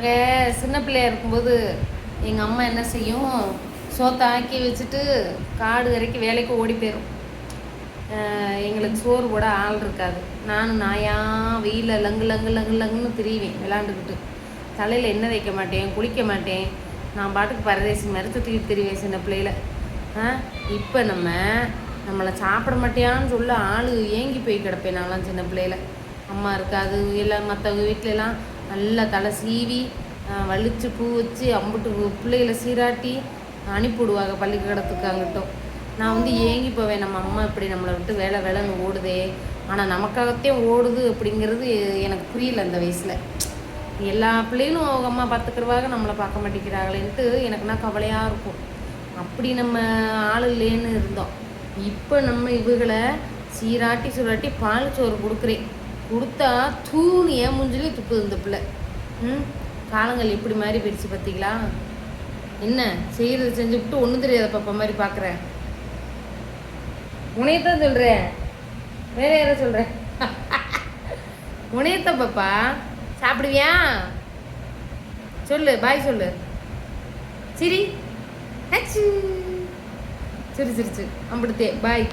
நாங்கள் சின்ன பிள்ளையா இருக்கும்போது எங்கள் அம்மா என்ன செய்யும், சோத்தை ஆக்கி வச்சுட்டு காடு வரைக்கும் வேலைக்கு ஓடி போயிடும். எங்களுக்கு சோறு போட ஆள் இருக்காது. நானும் நாயாக வெயிலில் லங்கு லங்கு லங்கு லங்குன்னு திரிவேன் விளாண்டுக்கிட்டு. தலையில் எண்ணெய் வைக்க மாட்டேன், குளிக்க மாட்டேன். நான் பாட்டுக்கு பரதேசி மாதிரி சுற்றிக்கிட்டு திரிவேன் சின்ன பிள்ளையில. இப்போ நம்மளை சாப்பிட மாட்டேயான்னு சொல்ல ஆள் ஏங்கி போய் கிடப்பேன். நான்லாம் சின்ன பிள்ளையில அம்மா இருக்காது. எல்லாம் மற்றவங்க வீட்டிலலாம் நல்லா தலை சீவி வலிச்சு பூ வச்சு அம்புட்டு பிள்ளைகளை சீராட்டி அனுப்பிவிடுவாங்க பள்ளிக்கூடத்துக்கு. அங்கிட்டும் நான் ஏங்கி போவேன், நம்ம அம்மா இப்படி நம்மளை விட்டு வேலை வேலைன்னு ஓடுதே, ஆனால் நமக்காகத்தையும் ஓடுது அப்படிங்கிறது எனக்கு புரியல அந்த வயசில். எல்லா பிள்ளைகளும் அவங்க அம்மா பார்த்துக்கிறவாக நம்மளை பார்க்க மாட்டேங்கிறாங்களேன்ட்டு எனக்குன்னா கவலையாக இருக்கும். அப்படி நம்ம ஆள் இல்லைன்னு இருந்தோம். இப்போ நம்ம இவங்களை சீராட்டி சுராட்டி பால் சோறு கொடுக்குறேன். கொடுத்தா தூணு ஏன் மூஞ்சிலே துப்புது இந்த பிள்ளை. காலங்கள் எப்படி மாதிரி பிரித்து பார்த்தீங்களா? என்ன செய்கிறது செஞ்சுவிட்டு ஒன்றும் தெரியாத பாப்பா மாதிரி பார்க்குறேன். உனையத்தான் சொல்கிறேன், வேற யாரை சொல்கிறேன்? உனையத்தான் பாப்பா. சாப்பிடுவியா? சொல்லு, பாய் சொல்லு. சரி சரி சிரிச்சு அம்பிடுத்தே பாய்.